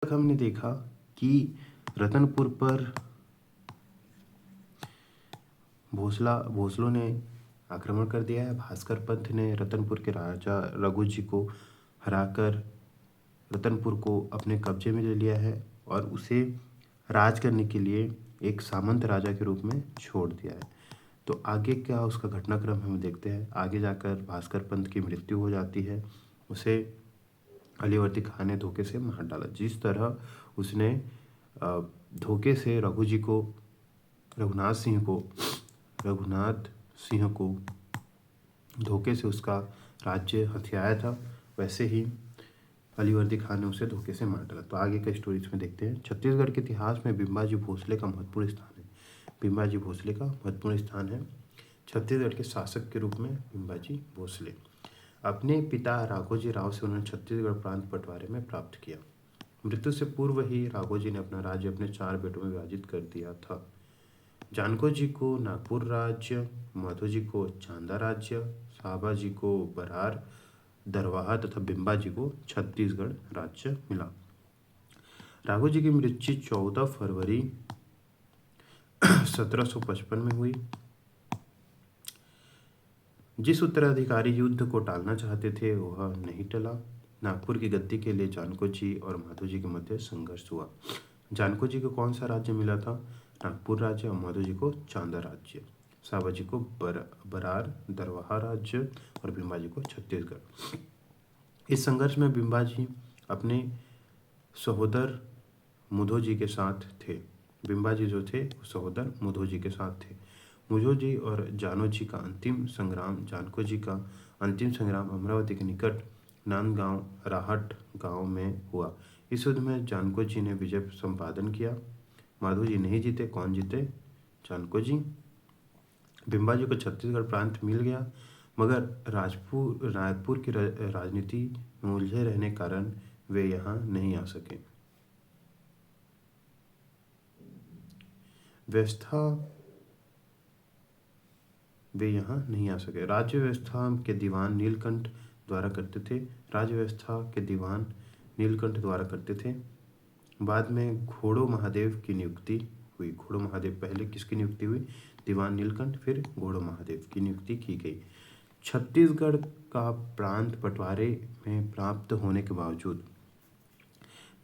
तक हमने देखा कि रतनपुर पर भोसलों ने आक्रमण कर दिया है। भास्कर पंत ने रतनपुर के राजा रघुजी को हराकर रतनपुर को अपने कब्जे में ले लिया है और उसे राज करने के लिए एक सामंत राजा के रूप में छोड़ दिया है। तो आगे क्या उसका घटनाक्रम हम देखते हैं। आगे जाकर भास्कर पंत की मृत्यु हो जाती है। उसे अलीवर्दी खान ने धोखे से मार डाला। जिस तरह उसने धोखे से रघुनाथ सिंह को धोखे से उसका राज्य हथियाया था, वैसे ही अलीवर्दी खान ने उसे धोखे से मार डाला। तो आगे का स्टोरी इसमें देखते हैं। छत्तीसगढ़ के इतिहास में बिम्बाजी भोसले का महत्वपूर्ण स्थान है। बिम्बाजी भोसले का महत्वपूर्ण स्थान है। छत्तीसगढ़ के शासक के रूप में बिम्बाजी भोसले। अपने पिता राघोजी राव से उन्होंने छत्तीसगढ़ प्रांत बंटवारे में प्राप्त किया। मृत्यु से पूर्व ही राघोजी ने अपना राज्य अपने 4 बेटों में विभाजित कर दिया था। जानको जी को नागपुर राज्य, माधो जी को चांदा राज्य, साहबा जी को बरार दरवाहा तथा बिम्बा जी को छत्तीसगढ़ राज्य मिला। राघोजी की मृत्यु 14 फरवरी 1755 में हुई। जिस उत्तराधिकारी युद्ध को टालना चाहते थे वह नहीं टला। नागपुर की गद्दी के लिए जानको जी और माधो जी के मध्य संघर्ष हुआ। जानको जी को कौन सा राज्य मिला था? नागपुर राज्य और माधो जी को चांदा राज्य, साहबा जी को बरार दरवाहा राज्य और बिम्बा जी को छत्तीसगढ़। इस संघर्ष में बिम्बा जी अपने सहोदर मुधो जी के साथ थे। बिम्बा जी जो थे वो सहोदर मुधो जी के साथ थे। मुधो जी और जानो जी का अंतिम संग्राम, जानको जी का अंतिम संग्राम अमरावती के निकट नांदगांव राहट गांव में हुआ। इस युद्ध में जानको जी ने विजय संपादन किया। माधो जी नहीं जीते। कौन जीते? जानको जी। बिम्बा जी को छत्तीसगढ़ प्रांत मिल गया, मगर रायपुर की राजनीति में उलझे रहने कारण वे यहाँ नहीं आ सके। राज्य व्यवस्था के दीवान नीलकंठ द्वारा करते थे। बाद में घोड़ो महादेव की नियुक्ति हुई। घोड़ो महादेव पहले किसकी नियुक्ति हुई? दीवान नीलकंठ, फिर घोड़ो महादेव की नियुक्ति की गई। छत्तीसगढ़ का प्रांत बंटवारे में प्राप्त होने के बावजूद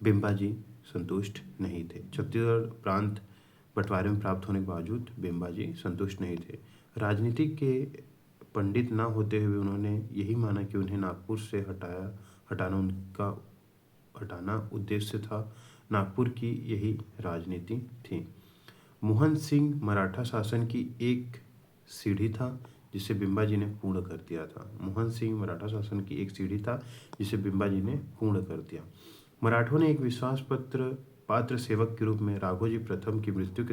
बिम्बा जी संतुष्ट नहीं थे। छत्तीसगढ़ प्रांत बंटवारे में प्राप्त होने के बावजूद बिम्बा जी संतुष्ट नहीं थे। राजनीति के पंडित न होते हुए उन्होंने यही माना कि उन्हें नागपुर से हटाना उद्देश्य था। नागपुर की यही राजनीति थी। मोहन सिंह मराठा शासन की एक सीढ़ी था जिसे बिम्बा जी ने पूर्ण कर दिया था। मराठों ने एक पात्र सेवक के रूप में राघोजी प्रथम की मृत्यु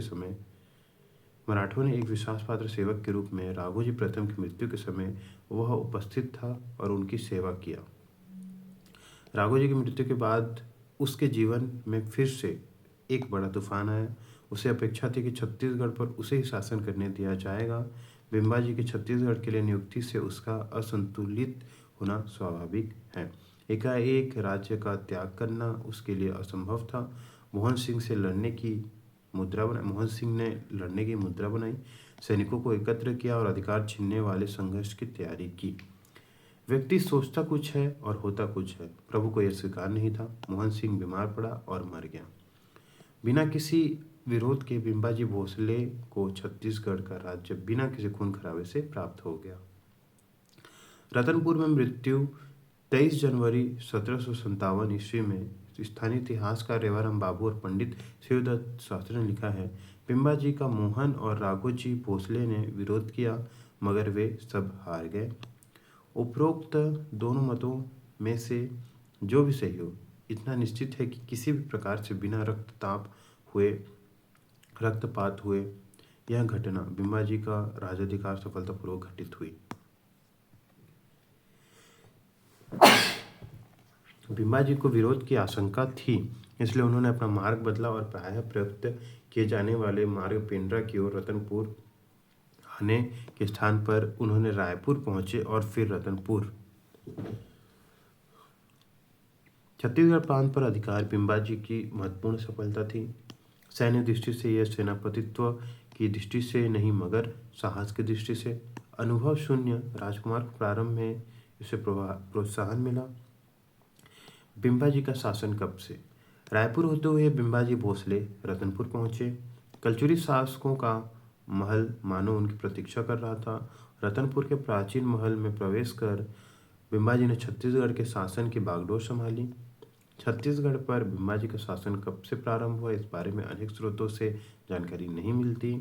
के समय वह उपस्थित था और उनकी सेवा किया। राघोजी की मृत्यु के बाद उसके जीवन में फिर से एक बड़ा तूफान आया। उसे अपेक्षा थी कि छत्तीसगढ़ पर उसे ही शासन करने दिया जाएगा। बिम्बा जी की छत्तीसगढ़ के लिए नियुक्ति से उसका असंतुलित होना स्वाभाविक है। एकाएक राज्य का त्याग करना उसके लिए असंभव था। मोहन सिंह ने लड़ने की मुद्रा बनाई, सैनिकों को एकत्र किया और अधिकार छीनने वाले संघर्ष की तैयारी की। व्यक्ति सोचता कुछ है और होता कुछ है। प्रभु को यह स्वीकार नहीं था। मोहन सिंह बीमार पड़ा और मर गया। बिना किसी विरोध के बिम्बा जी भोसले को छत्तीसगढ़ का राज्य बिना किसी खून खराबे से प्राप्त हो गया। रतनपुर में मृत्यु 23 जनवरी 1757 ईस्वी में। स्थानीय इतिहासकार रेवाराम बाबू और पंडित शिवदत्त शास्त्री ने लिखा है, बिम्बा जी का मोहन और राघोजी भोसले ने विरोध किया, मगर वे सब हार गए। उपरोक्त दोनों मतों में से जो भी सही हो, इतना निश्चित है कि किसी भी प्रकार से बिना रक्तपात हुए यह घटना बिम्बा जी का राजाधिकार सफलतापूर्वक घटित हुई। बिम्बा जी को विरोध की आशंका थी, इसलिए उन्होंने अपना मार्ग बदला और प्रायः प्रयुक्त किए जाने वाले मार्ग पेंड्रा की ओर रतनपुर आने के स्थान पर उन्होंने रायपुर पहुंचे और फिर रतनपुर छत्तीसगढ़ प्रांत पर अधिकार बिंबाजी की महत्वपूर्ण सफलता थी। सैन्य दृष्टि से यह सेनापतित्व की दृष्टि से नहीं मगर साहस की दृष्टि से अनुभव शून्य राजकुमार को प्रारंभ में इसे प्रोत्साहन मिला। बिंबाजी का शासन कब से? रायपुर होते हुए बिंबाजी भोसले रतनपुर पहुंचे। कलचुरी शासकों का महल मानो उनकी प्रतीक्षा कर रहा था। रतनपुर के प्राचीन महल में प्रवेश कर बिंबाजी ने छत्तीसगढ़ के शासन की बागडोर संभाली। छत्तीसगढ़ पर बिंबाजी का शासन कब से प्रारंभ हुआ, इस बारे में अनेक स्रोतों से जानकारी नहीं मिलती।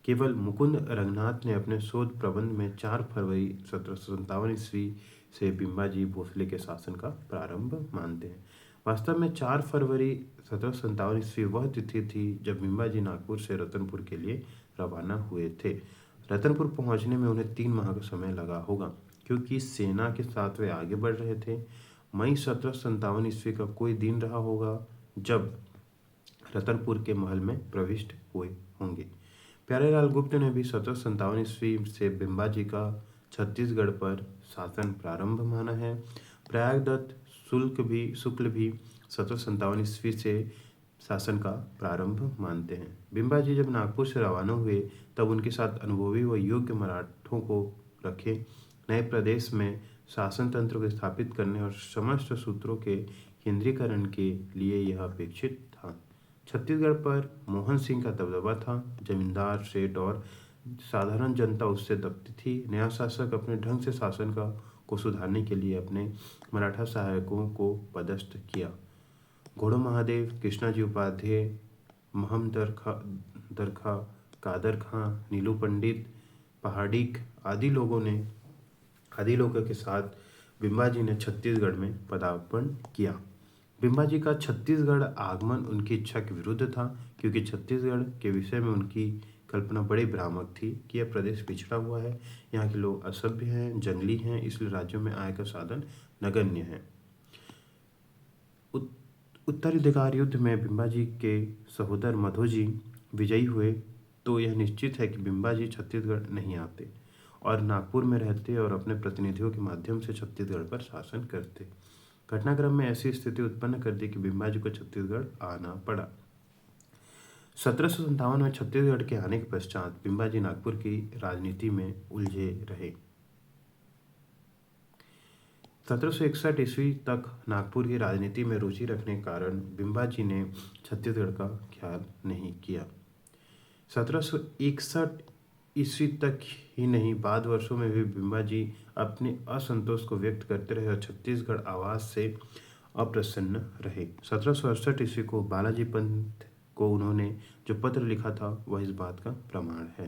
केवल मुकुंद रंगनाथ ने अपने शोध प्रबंध में 4 फरवरी 1757 ईस्वी से बिंबाजी भोसले के शासन का प्रारंभ मानते हैं। वास्तव में 4 फरवरी 1757 ईस्वी वह तिथि थी जब बिंबाजी नागपुर से रतनपुर के लिए रवाना हुए थे। रतनपुर पहुंचने में उन्हें 3 माह का समय लगा होगा, क्योंकि सेना के साथ वे आगे बढ़ रहे थे। मई 1757 ईस्वी का कोई दिन रहा होगा जब रतनपुर के महल में प्रविष्ट हुए होंगे। प्यारेलाल गुप्त ने भी 1757 ईस्वी से बिंबाजी का छत्तीसगढ़ पर शासन प्रारंभ माना है। प्रयागदत्त शुक्ल भी 1757 ईस्वी से शासन का प्रारंभ मानते हैं। बिंबाजी जब नागपुर से रवाना हुए तब उनके साथ अनुभवी व योग्य मराठों को रखे। नए प्रदेश में शासन तंत्र को स्थापित करने और समस्त सूत्रों के केंद्रीकरण के लिए यह अपेक्षित था। छत्तीसगढ़ पर मोहन सिंह का दबदबा था। जमींदार, सेठ और साधारण जनता उससे दबती थी। नया शासक अपने ढंग से शासन को सुधारने के लिए अपने मराठा सहायकों को पदस्थ किया। घोड़ो महादेव, कृष्णाजी उपाध्याय, महम दरखा, कादर खां, नीलू पंडित, पहाड़ीक आदि लोगों के साथ बिंबाजी ने छत्तीसगढ़ में पदार्पण किया। बिंबाजी का छत्तीसगढ़ आगमन उनकी इच्छा के विरुद्ध था, क्योंकि छत्तीसगढ़ के विषय में उनकी कल्पना बड़ी भ्रामक थी कि यह प्रदेश पिछड़ा हुआ है, यहाँ के लोग असभ्य हैं, जंगली हैं, इसलिए राज्यों में आय का साधन नगण्य है। उत्तराधिकार युद्ध में बिंबाजी के सहोदर मधोजी विजयी हुए तो यह निश्चित है कि बिंबाजी छत्तीसगढ़ नहीं आते और नागपुर में रहते और अपने प्रतिनिधियों के माध्यम से छत्तीसगढ़ पर शासन करते। घटनाक्रम में ऐसी स्थिति उत्पन्न कर दी कि बिंबाजी को छत्तीसगढ़ आना पड़ा। 1757 में छत्तीसगढ़ के आने के पश्चात बिंबाजी नागपुर की राजनीति में उलझे रहे। 1761 ईस्वी तक नागपुर की राजनीति में रुचि रखने के कारण बिंबाजी ने छत्तीसगढ़ का ख्याल नहीं किया। 1761 ईस्वी तक ही नहीं, बाद वर्षों में भी बिंबाजी अपने असंतोष को व्यक्त करते रहे और छत्तीसगढ़ आवाज से अप्रसन्न रहे। 1768 ईस्वी को बालाजी पंत को उन्होंने जो पत्र लिखा था वह इस बात का प्रमाण है।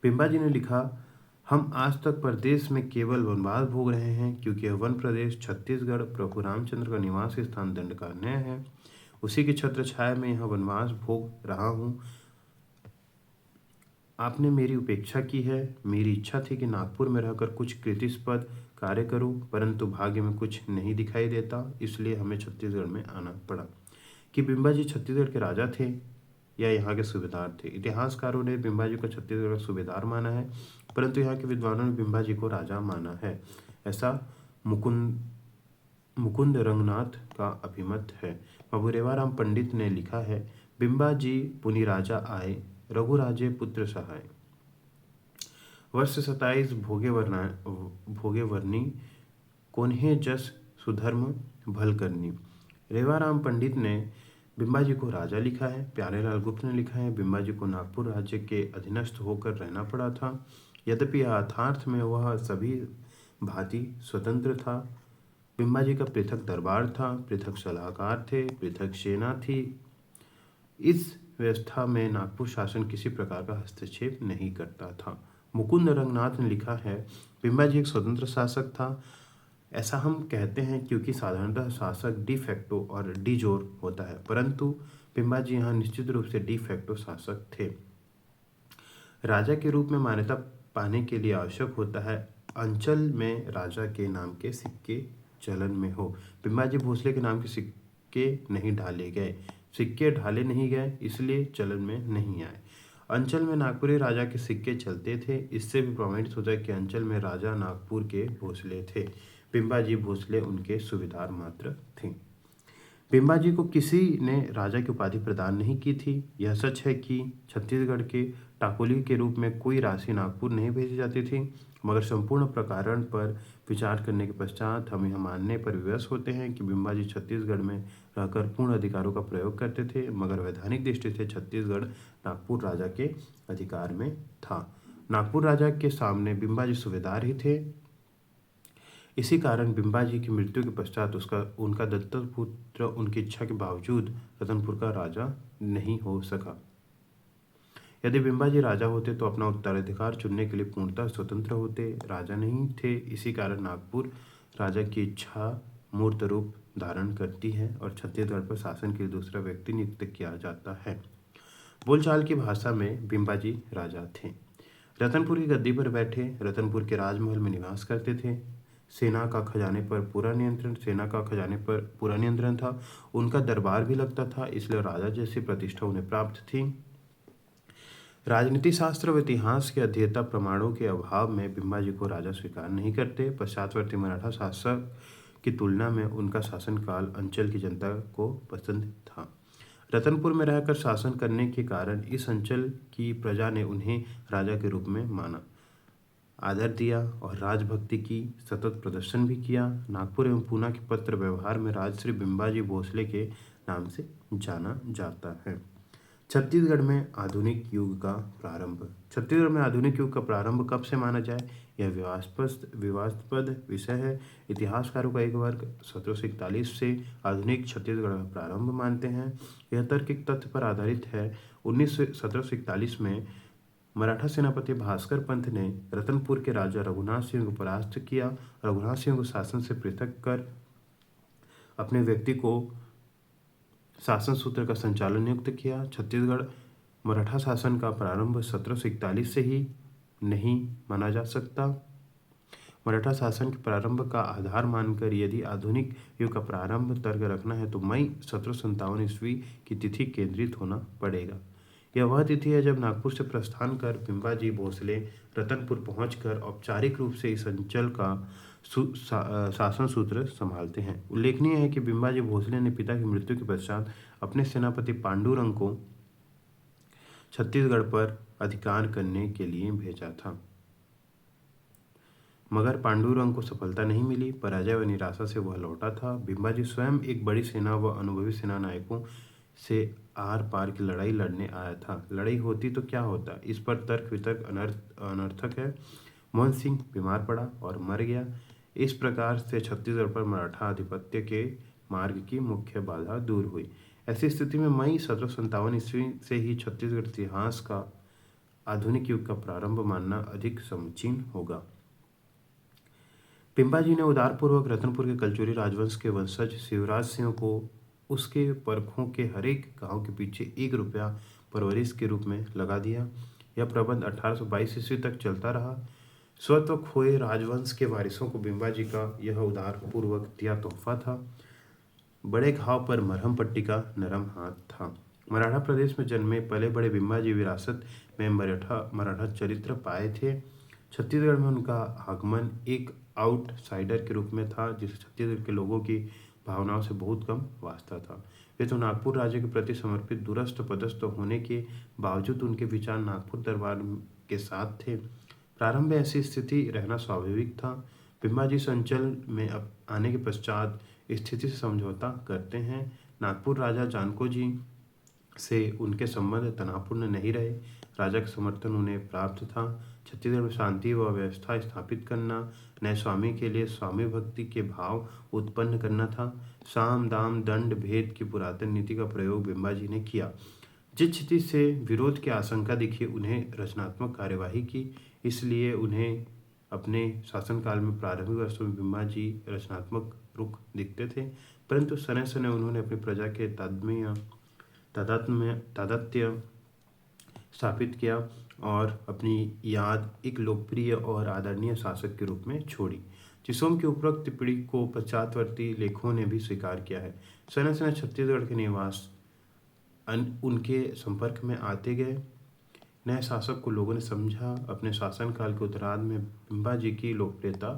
बिंबाजी ने लिखा, हम आज तक प्रदेश में केवल वनवास भोग रहे हैं, क्योंकि यह वन प्रदेश छत्तीसगढ़ प्रभु रामचंद्र का निवास स्थान दंडकारण्य है। उसी की छत्र छाया में यहाँ वनवास भोग रहा हूँ। आपने मेरी उपेक्षा की है। मेरी इच्छा थी कि नागपुर में रहकर कुछ कृतिस्पद कार्य करूं, परंतु भाग्य में कुछ नहीं दिखाई देता, इसलिए हमें छत्तीसगढ़ में आना पड़ा। कि बिंबाजी छत्तीसगढ़ के राजा थे या यहाँ के सूबेदार थे? इतिहासकारों ने बिंबाजी को छत्तीसगढ़ का सूबेदार माना है, परंतु यहाँ के विद्वानों ने बिंबाजी को राजा माना है, ऐसा मुकुंद रंगनाथ का अभिमत है। बाबूरेवाराम पंडित ने लिखा है, बिंबाजी पुनि राजा आए, रघुराजे पुत्र सहाय। वर्ष 27 भोगे वर्णी, कोन्हे जस सुधर्म भल करनी। रेवाराम पंडित ने बिंबाजी को राजा लिखा है। प्यारेलाल गुप्त ने लिखा है, बिंबाजी को नागपुर राज्य के अधीनस्थ होकर रहना पड़ा था। यद्यपि यथार्थ में वह सभी भांति स्वतंत्र था। बिंबाजी का पृथक दरबार था, पृथक सलाहकार थे, पृथक सेना थी। इस व्यवस्था में नागपुर शासन किसी प्रकार का हस्तक्षेप नहीं करता था। मुकुंद रंगनाथ ने लिखा है, बिंबाजी एक स्वतंत्र शासक था। ऐसा हम कहते हैं क्योंकि साधारणतः शासक डी फैक्टो और डी जोर होता है, परंतु बिंबाजी यहाँ निश्चित रूप से डी फैक्टो शासक थे। राजा के रूप में मान्यता पाने के लिए आवश्यक होता है अंचल में राजा के नाम के सिक्के चलन में हो। बिंबाजी भोसले के नाम के सिक्के नहीं ढाले गए। सिक्के ढाले नहीं गए इसलिए चलन में नहीं आए। अंचल में नागपुरी राजा के सिक्के चलते थे। इससे भी प्रमाणित होता है कि अंचल में राजा नागपुर के भोसले थे। बिंबाजी भोसले उनके सुविधार मात्र थे। बिंबाजी को किसी ने राजा की उपाधि प्रदान नहीं की थी। यह सच है कि छत्तीसगढ़ के टाकुली के रूप में कोई राशि नागपुर नहीं भेजी जाती थी, मगर संपूर्ण प्रकरण पर विचार करने के पश्चात हम यह मानने पर विवश होते हैं कि बिंबाजी छत्तीसगढ़ में रहकर पूर्ण अधिकारों का प्रयोग करते थे, मगर वैधानिक दृष्टि से छत्तीसगढ़ नागपुर राजा के अधिकार में था। नागपुर राजा के सामने बिंबाजी सूबेदार ही थे। इसी कारण बिंबाजी की मृत्यु के पश्चात उनका दत्तक पुत्र उनकी इच्छा के बावजूद रतनपुर का राजा नहीं हो सका। यदि बिंबाजी राजा होते तो अपना उत्तराधिकार चुनने के लिए पूर्णतः स्वतंत्र होते। राजा नहीं थे, इसी कारण नागपुर राजा की इच्छा मूर्त रूप धारण करती है और छत्तीसगढ़ पर शासन के लिए दूसरा व्यक्ति नियुक्त किया जाता है। बोलचाल की भाषा में बिंबाजी राजा थे। रतनपुर की गद्दी पर बैठे, रतनपुर के राजमहल में निवास करते थे। सेना का खजाने पर पूरा नियंत्रण था। उनका दरबार भी लगता था, इसलिए राजा जैसी प्रतिष्ठा उन्हें प्राप्त थी। राजनीति शास्त्र व इतिहास के अध्येता प्रमाणों के अभाव में बिंबाजी को राजा स्वीकार नहीं करते। पश्चातवर्ती मराठा शासक की तुलना में उनका शासनकाल अंचल की जनता को पसंद था। रतनपुर में रहकर शासन करने के कारण इस अंचल की प्रजा ने उन्हें राजा के रूप में माना, आदर दिया और राजभक्ति की सतत प्रदर्शन भी किया। नागपुर एवं पूना के पत्र व्यवहार में राजश्री बिंबाजी भोसले के नाम से जाना जाता है। छत्तीसगढ़ में आधुनिक युग का प्रारंभ। छत्तीसगढ़ में आधुनिक युग का प्रारंभ कब से माना जाए, यह विवादास्पद विषय है। इतिहासकारों का एक वर्ग 1741 से आधुनिक छत्तीसगढ़ का प्रारंभ मानते हैं। यह तार्किक तथ्य पर आधारित है। 1741 में मराठा सेनापति भास्कर पंत ने रतनपुर के राजा रघुनाथ सिंह को परास्त किया। रघुनाथ सिंह को शासन से पृथक कर अपने व्यक्ति को शासन सूत्र का संचालन नियुक्त किया। छत्तीसगढ़ मराठा शासन का प्रारंभ 1741 से ही नहीं माना जा सकता। मराठा शासन के प्रारंभ का आधार मानकर यदि आधुनिक युग का प्रारंभ तर्क रखना है तो मई 1757 ईस्वी की तिथि केंद्रित होना पड़ेगा। यह वह तिथि है जब नागपुर से प्रस्थान कर बिंबाजी भोसले रतनपुर पहुंचकर औपचारिक रूप से इस अंचल का शासन सूत्र संभालते हैं। उल्लेखनीय है कि बिंबाजी भोसले ने पिता की मृत्यु के पश्चात अपने सेनापति पांडुरंग को छत्तीसगढ़ पर अधिकार करने के लिए भेजा था, मगर पांडुरंग को सफलता नहीं मिली। पराजय व निराशा से वह लौटा था। बिंबाजी स्वयं एक बड़ी सेना व अनुभवी सेना नायकों से आर पार की लड़ाई लड़ने आया था। लड़ाई होती तो क्या होता, इस पर तर्क वितर्क अनर्थक है। मोहन सिंह बीमार पड़ा और मर गया। इस प्रकार से छत्तीसगढ़ पर मराठा आधिपत्य के मार्ग की मुख्य बाधा दूर हुई। ऐसी स्थिति में मई 1757 ईस्वी से ही छत्तीसगढ़ इतिहास का आधुनिक युग का प्रारंभ मानना अधिक समुचीन होगा। बिंबाजी ने उदारपूर्वक रतनपुर के कलचुरी राजवंश के वंशज शिवराज सिंह को उसके परखों के हरेक गांव के पीछे 1 रुपया परवरिश के रूप में लगा दिया। यह प्रबंध 1822 ईस्वी तक चलता रहा। स्वतः खोए राजवंश के वारिसों को बिंबाजी का यह उदारपूर्वक दिया तोहफा था। बड़े घाव पर मरहम पट्टी का नरम हाथ था। मराठा प्रदेश में जन्मे पले बड़े बिंबाजी विरासत में मराठा चरित्र पाए थे। छत्तीसगढ़ में उनका आगमन एक आउटसाइडर के रूप में था, जिसे छत्तीसगढ़ के लोगों की भावनाओं से बहुत कम वास्ता था। वे तो नागपुर राज्य के प्रति समर्पित दूरस्थ पदस्थ होने के बावजूद उनके विचार नागपुर दरबार के साथ थे। प्रारंभ में ऐसी स्थिति रहना स्वाभाविक था। बिंबाजी इस अंचल में आने के पश्चात स्थिति से समझौता करते हैं। नागपुर राजा जानको जी से उनके संबंध तनावपूर्ण नहीं रहे। राजा का समर्थन उन्हें प्राप्त था। छत्तीसगढ़ में शांति व व्यवस्था स्थापित करना, नए स्वामी के लिए स्वामी भक्ति के भाव उत्पन्न करना था। साम दाम दंड भेद की पुरातन नीति का प्रयोग बिंबाजी ने किया। जिस स्थिति से विरोध की आशंका दिखी, उन्हें रचनात्मक कार्यवाही की। इसलिए उन्हें अपने शासनकाल में प्रारंभिक वर्षों में बिंबाजी रचनात्मक रुख दिखते थे, परंतु समय समय उन्होंने अपनी प्रजा के तादात्म्य स्थापित किया और अपनी याद एक लोकप्रिय और आदरणीय शासक के रूप में छोड़ी। चिसोम की उपरोक्त टिप्पणी को पश्चातवर्ती लेखों ने भी स्वीकार किया है। समय समय छत्तीसगढ़ के निवास उनके संपर्क में आते गए। नए शासक को लोगों ने समझा। अपने शासनकाल के उत्तरार्ध में बिंबाजी की लोकप्रियता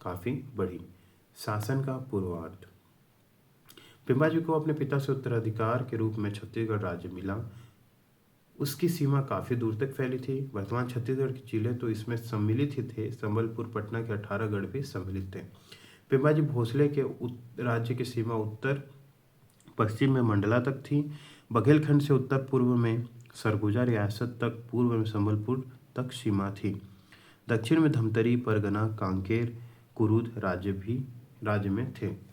काफ़ी बढ़ी। शासन का पूर्वार्ध। पिंबाजी को अपने पिता से उत्तराधिकार के रूप में छत्तीसगढ़ राज्य मिला। उसकी सीमा काफ़ी दूर तक फैली थी। वर्तमान छत्तीसगढ़ के जिले तो इसमें सम्मिलित ही थे। संबलपुर, पटना के 18 गढ़ भी सम्मिलित थे। पिंबाजी भोसले के राज्य की सीमा उत्तर पश्चिम में मंडला तक थी। बघेलखंड से उत्तर पूर्व में सरगुजा रियासत तक, पूर्व में संबलपुर तक सीमा थी। दक्षिण में धमतरी, परगना, कांकेर, कुरुद राज्य में थे।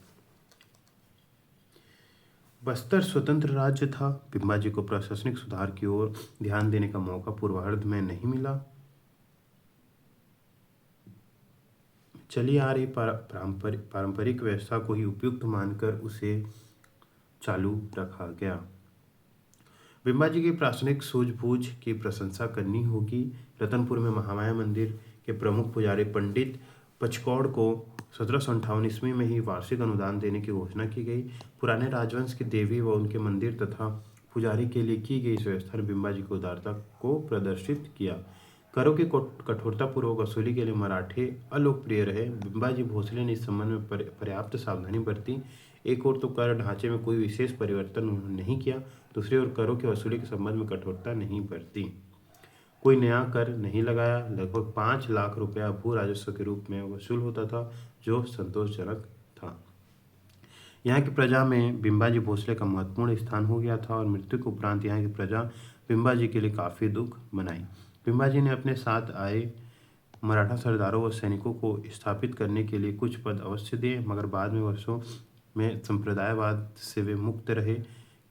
बस्तर स्वतंत्र राज्य था। पिंबाजी को प्रशासनिक सुधार की ओर ध्यान देने का मौका पूर्वार्ध में नहीं मिला। चली आ रही पारंपरिक व्यवस्था को ही उपयुक्त मानकर उसे चालू रखा गया। पिंबाजी की प्रशासनिक सूझबूझ की प्रशंसा करनी होगी। रतनपुर में महामाया मंदिर के प्रमुख पुजारी पंडित पचकौड़ को 1758 ईस्वी में ही वार्षिक अनुदान देने की घोषणा की गई। पुराने राजवंश की देवी व उनके मंदिर तथा पुजारी के लिए की गई इस व्यवस्था ने पिंबाजी की उदारता को प्रदर्शित किया। करों की कठोरतापूर्वक वसूली के लिए मराठे अलोकप्रिय रहे। पिंबाजी भोसले ने इस संबंध में पर्याप्त सावधानी बरती। एक ओर तो कर ढांचे में कोई विशेष परिवर्तन उन्होंने नहीं किया, दूसरी ओर करों की वसूली के संबंध में कठोरता नहीं बरती। कोई नया कर नहीं लगाया। लगभग 5 लाख रुपया भू राजस्व के रूप में वसूल होता था, जो संतोषजनक था। यहाँ की प्रजा में पिंबाजी भोसले का महत्वपूर्ण स्थान हो गया था और मृत्यु के उपरांत यहाँ की प्रजा पिंबाजी के लिए काफ़ी दुख मनाई। पिंबाजी ने अपने साथ आए मराठा सरदारों व सैनिकों को स्थापित करने के लिए कुछ पद अवश्य दिए, मगर बाद में वर्षों में संप्रदायवाद से वे मुक्त रहे।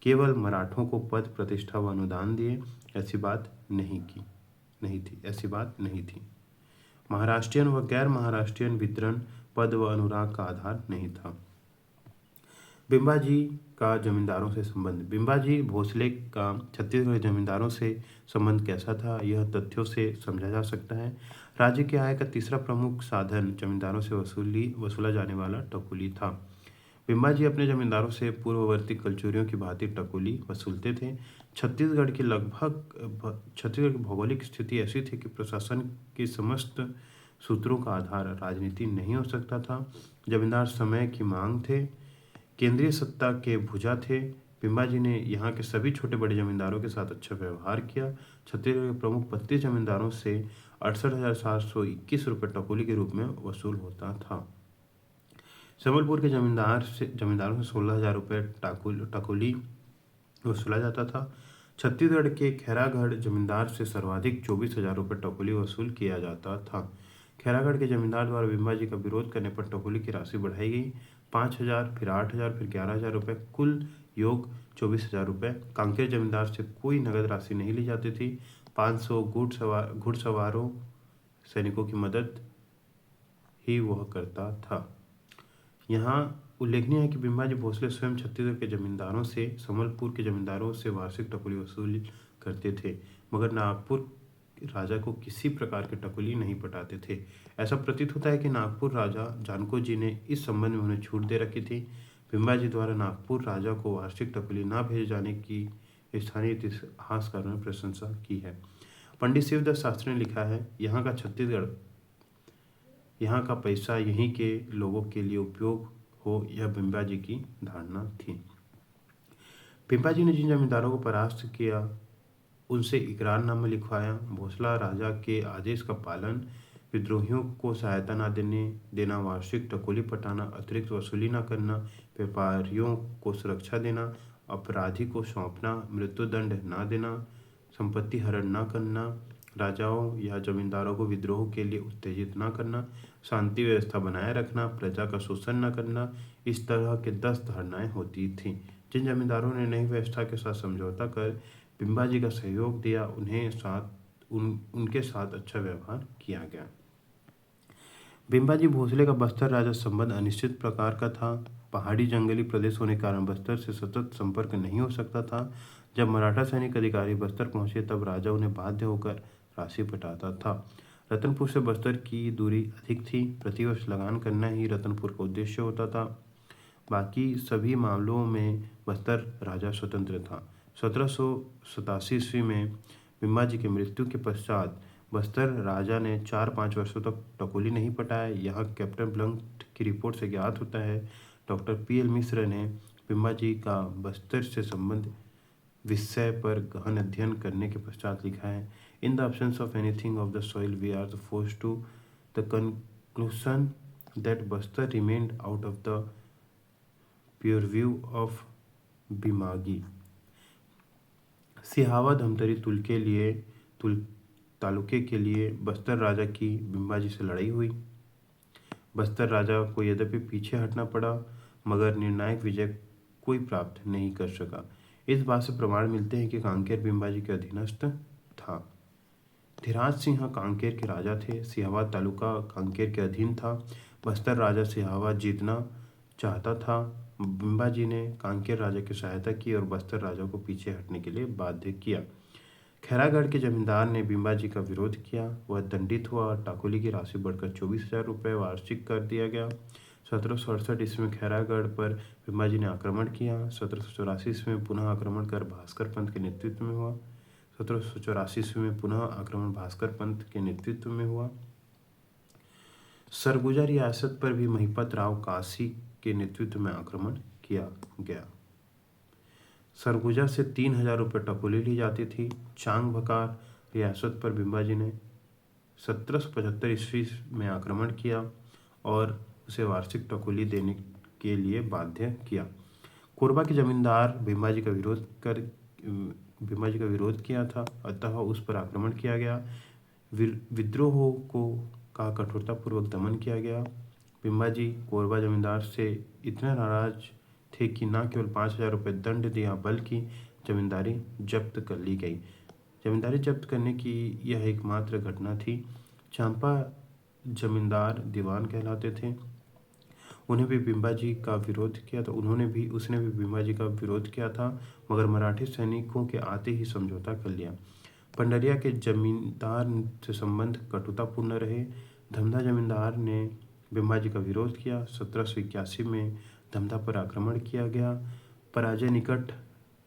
केवल मराठों को पद, प्रतिष्ठा व अनुदान दिए, ऐसी बात नहीं थी। महाराष्ट्रियन व गैर महाराष्ट्रियन वितरण पद व अनुराग का आधार नहीं था। पिंबाजी का जमींदारों से संबंध। पिंबाजी भोसले का छत्तीसगढ़ जमींदारों से संबंध कैसा था, यह तथ्यों से समझा जा सकता है। राज्य की आय का तीसरा प्रमुख साधन जमींदारों से वसूला जाने वाला टकुली था। पिंबाजी अपने जमींदारों से पूर्ववर्ती कलचुरियों की भांति टकुली वसूलते थे। छत्तीसगढ़ की भौगोलिक स्थिति ऐसी थी कि प्रशासन के समस्त सूत्रों का आधार राजनीति नहीं हो सकता था। जमींदार समय की मांग थे, केंद्रीय सत्ता के भुजा थे। पिंबाजी ने यहाँ के सभी छोटे बड़े जमींदारों के साथ अच्छा व्यवहार किया। छत्तीसगढ़ के प्रमुख 32 जमींदारों से 68,721 रुपये टकुली के रूप में वसूल होता था। संबलपुर के जमींदारों से 16,000 रुपये टकुली वसूला जाता था। छत्तीसगढ़ के खैरागढ़ जमींदार से सर्वाधिक 24,000 रुपये टकुली वसूल किया जाता था। खैरागढ़ के जमींदार द्वारा पिंबाजी का विरोध करने पर टकुली की राशि बढ़ाई गई। 5,000, फिर 8,000, फिर 11,000 रुपये, कुल योग 24,000 रुपये। कांकेर जमींदार से कोई नगद राशि नहीं ली जाती थी। 500 घुड़सवारों सैनिकों की मदद ही वह करता था। यहाँ उल्लेखनीय है कि पिंबाजी भोसले स्वयं छत्तीसगढ़ के जमींदारों से, संबलपुर के जमींदारों से वार्षिक टकुली वसूल करते थे, मगर नागपुर राजा को किसी प्रकार के टकुली नहीं पटाते थे। ऐसा प्रतीत होता है कि नागपुर राजा जानको जी ने इस संबंध में उन्हें छूट दे रखी थी। पिंबाजी द्वारा नागपुर राजा को वार्षिक टकुली न भेजे जाने की स्थानीय इतिहासकारों ने प्रशंसा की है। पंडित शिवदत्त शास्त्री ने लिखा है, यहाँ का पैसा यहीं के लोगों के लिए उपयोग हो, यह पिंबाजी की धारणा थी। पिंबाजी ने जिन जमींदारों को परास्त किया उनसे इकरारनामा लिखवाया। भोसला राजा के आदेश का पालन, विद्रोहियों को सहायता न देना, वार्षिक टकुली पटाना, अतिरिक्त वसूली न करना, व्यापारियों को सुरक्षा देना, अपराधी को सौंपना, मृत्युदंड न देना, संपत्ति हरण न करना, राजाओं या जमींदारों को विद्रोह के लिए उत्तेजित न करना, शांति व्यवस्था बनाए रखना, प्रजा का शोषण न करना, इस तरह के 10 धारणाएं होती थीं। जिन जमींदारों ने नई व्यवस्था के साथ समझौता कर पिंबाजी का सहयोग दिया, उनके साथ अच्छा व्यवहार किया गया। पिंबाजी भोसले का बस्तर राजा संबंध अनिश्चित प्रकार का था। पहाड़ी जंगली प्रदेश होने के कारण बस्तर से सतत संपर्क नहीं हो सकता था। जब मराठा सैनिक अधिकारी बस्तर पहुंचे तब राजा उन्हें बाध्य होकर राशि पटाता था। रतनपुर से बस्तर की दूरी अधिक थी। प्रतिवर्ष लगान करना ही रतनपुर का उद्देश्य होता था। बाकी सभी मामलों में बस्तर राजा स्वतंत्र था। 1787 ईस्वी में पिंबाजी की मृत्यु के पश्चात बस्तर राजा ने 4-5 वर्षों तक टकोली नहीं पटाया। यहाँ कैप्टन ब्लंट की रिपोर्ट से ज्ञात होता है डॉक्टर पी.एल. मिश्र ने पिम्बाजी का बस्तर से संबंध विषय पर गहन अध्ययन करने के पश्चात लिखा है, in the absence of anything of the soil we are forced to the conclusion that Bastar remained out of the purview of बिमागी। सिहावा धमतरी तालुके के लिए बस्तर राजा की बिम्बाजी से लड़ाई हुई। बस्तर राजा को यद्यपि पीछे हटना पड़ा, मगर निर्णायक विजय कोई प्राप्त नहीं कर सका। इस बात से प्रमाण मिलते हैं कि कांकेर बिम्बाजी के अधीनस्थ था। धीराज सिंह कांकेर के राजा थे। सिहावा तालुका कांकेर के अधीन था। बस्तर राजा सिहावा जीतना चाहता था। बिम्बाजी ने कांकेर राजा की सहायता की और बस्तर राजा को पीछे हटने के लिए बाध्य किया। खैरागढ़ के जमींदार ने बिम्बाजी का विरोध किया। वह दंडित हुआ और टाकोली की राशि बढ़कर 24,000 रुपये वार्षिक कर दिया गया। 1768 ईस्वी में खैरागढ़ पर बिम्बाजी ने आक्रमण किया। 1784 ईस्वी में पुनः आक्रमण कर भास्कर पंत के नेतृत्व में हुआ। 1784 ईस्वी में पुनः आक्रमण भास्कर पंत के नेतृत्व में हुआ। सरगुजा रियासत पर भी महिपत राव काशी के नेतृत्व में आक्रमण किया गया। सरगुजा से 3,000 रुपये टकोली ली जाती थी। चांग बकार रियासत पर बिम्बाजी ने 1775 ईस्वी में आक्रमण किया और उसे वार्षिक टकोली देने के लिए बाध्य किया। कोरबा के जमींदार बिम्बाजी का विरोध किया था, अतः उस पर आक्रमण किया गया। विद्रोह का कठोरतापूर्वक दमन किया गया। बिम्बाजी कोरबा जमींदार से इतने नाराज थे कि न केवल 5,000 रुपये दंड दिया, बल्कि जमींदारी जब्त कर ली गई। जमींदारी जब्त करने की यह एकमात्र घटना थी। चांपा जमींदार दीवान कहलाते थे। उन्होंने भी बिम्बाजी का विरोध किया था, मगर मराठी सैनिकों के आते ही समझौता कर लिया। पंडरिया के जमींदार से संबंध कटुतापूर्ण रहे। धमधा जमींदार ने बिम्बाजी का विरोध किया। 1781 में धमधा पर आक्रमण किया गया। पराजय निकट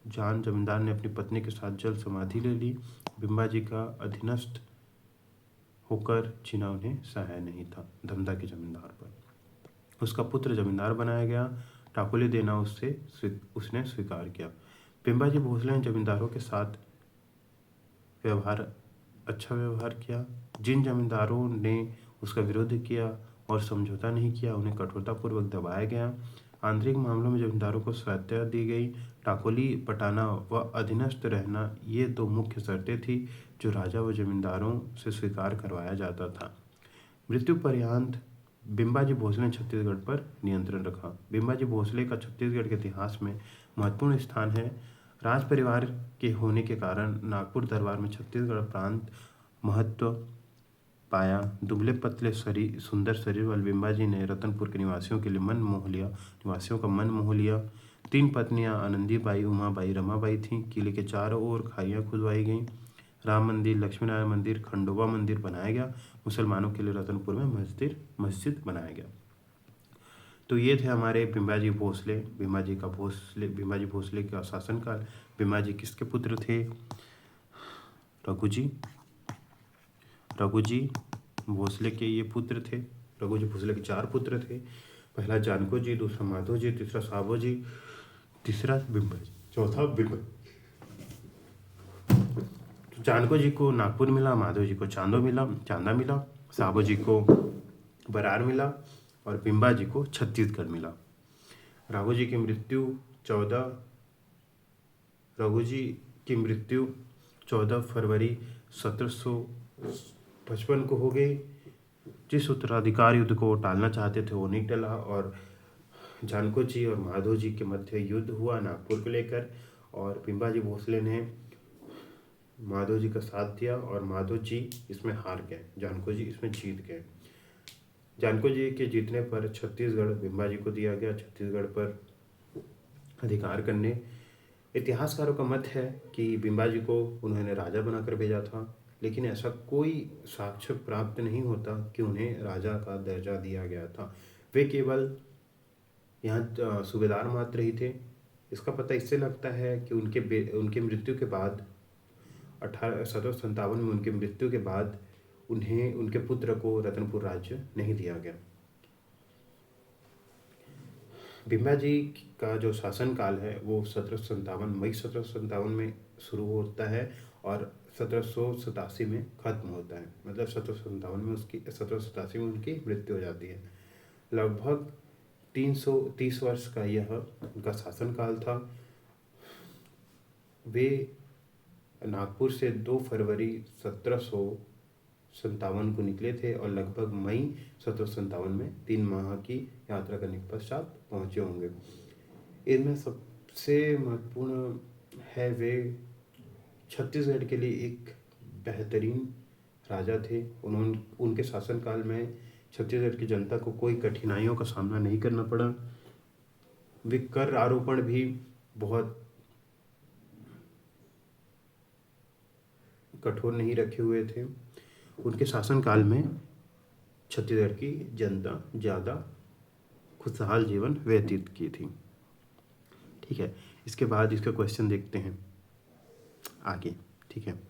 जान जमींदार ने अपनी पत्नी के साथ जल समाधि ले ली। बिम्बाजी का अधीनस्थ होकर जीना उन्हें सहाय नहीं था। धमधा के जमींदार पर उसका पुत्र जमींदार बनाया गया। टाकोली देना उसने स्वीकार किया। बिम्बाजी भोसले ने जमींदारों के साथ अच्छा व्यवहार किया। जिन जमींदारों ने उसका विरोध किया और समझौता नहीं किया, उन्हें कठोरतापूर्वक दबाया गया। आंतरिक मामलों में जमींदारों को स्वायत्तता दी गई। टाकोली पटाना व अधीनस्थ रहना ये 2 मुख्य शर्तें थी जो राजा व जमींदारों से स्वीकार करवाया जाता था। मृत्यु पर्यंत बिम्बाजी भोसले ने छत्तीसगढ़ पर नियंत्रण रखा। बिम्बाजी भोसले का छत्तीसगढ़ के इतिहास में महत्वपूर्ण स्थान है। राज परिवार के होने के कारण नागपुर दरबार में छत्तीसगढ़ प्रांत महत्व पाया। दुबले पतले सुंदर शरीर वाले बिम्बाजी ने रतनपुर के निवासियों का मन मोह लिया। 3 पत्नियां आनंदीबाई, उमाबाई, रमाबाई थीं। किले के चारों ओर खाइयां खुदवाई गईं। राम मंदिर, लक्ष्मीनारायण मंदिर, खंडोबा मंदिर बनाया गया। मुसलमानों के लिए रतनपुर में मस्जिद बनाया गया। तो ये थे हमारे बिम्बाजी भोसले का शासनकाल। बिम्बाजी किसके पुत्र थे? रघुजी भोसले के ये पुत्र थे। रघुजी भोसले के 4 पुत्र थे। पहला जानको जी, दूसरा माधो जी, तीसरा साबो जी, तीसरा बिम्बाजी, चौथा बिम्बाजी। तो जानको जी को नागपुर मिला, माधो जी को चांदा मिला, साबो जी को बरार मिला और बिम्बाजी को छत्तीसगढ़ मिला। रघु जी की मृत्यु 14 फरवरी 1755 को हो गई। जिस उत्तराधिकार युद्ध को वो टालना चाहते थे वो नहीं टला और जानको जी और माधो जी के मध्य युद्ध हुआ नागपुर को लेकर और बिम्बाजी भोसले ने माधो जी का साथ दिया और माधो जी इसमें हार गए, जानको जी इसमें जीत गए। जानको जी के जीतने पर छत्तीसगढ़ बिम्बाजी को दिया गया, छत्तीसगढ़ पर अधिकार करने। इतिहासकारों का मत है कि बिम्बाजी को उन्होंने राजा बनाकर भेजा था, लेकिन ऐसा कोई साक्ष्य प्राप्त नहीं होता कि उन्हें राजा का दर्जा दिया गया था। वे केवल यहाँ सूबेदार मात्र ही थे। इसका पता इससे लगता है कि उनके मृत्यु के बाद 1757 में उनकी मृत्यु के बाद उन्हें उनके पुत्र को रतनपुर राज्य नहीं दिया गया। भीमा जी का जो शासनकाल है वो 1757 मई 1757 में शुरू होता है और 1787 में खत्म होता है। मतलब 1757 में उसकी 1787 में उनकी मृत्यु हो जाती है। लगभग 330 वर्ष का यह उनका शासनकाल था। वे नागपुर से 2 फरवरी 1757 को निकले थे और लगभग मई 1757 में 3 माह की यात्रा करने के पश्चात पहुँचे होंगे। इनमें सबसे महत्वपूर्ण है वे छत्तीसगढ़ के लिए एक बेहतरीन राजा थे। उन्होंने उनके शासनकाल में छत्तीसगढ़ की जनता को कोई कठिनाइयों का सामना नहीं करना पड़ा। वे कर आरोपण भी बहुत कठोर नहीं रखे हुए थे। उनके शासनकाल में छत्तीसगढ़ की जनता ज़्यादा खुशहाल जीवन व्यतीत की थी। ठीक है, इसके बाद इसका क्वेश्चन देखते हैं आगे। ठीक है।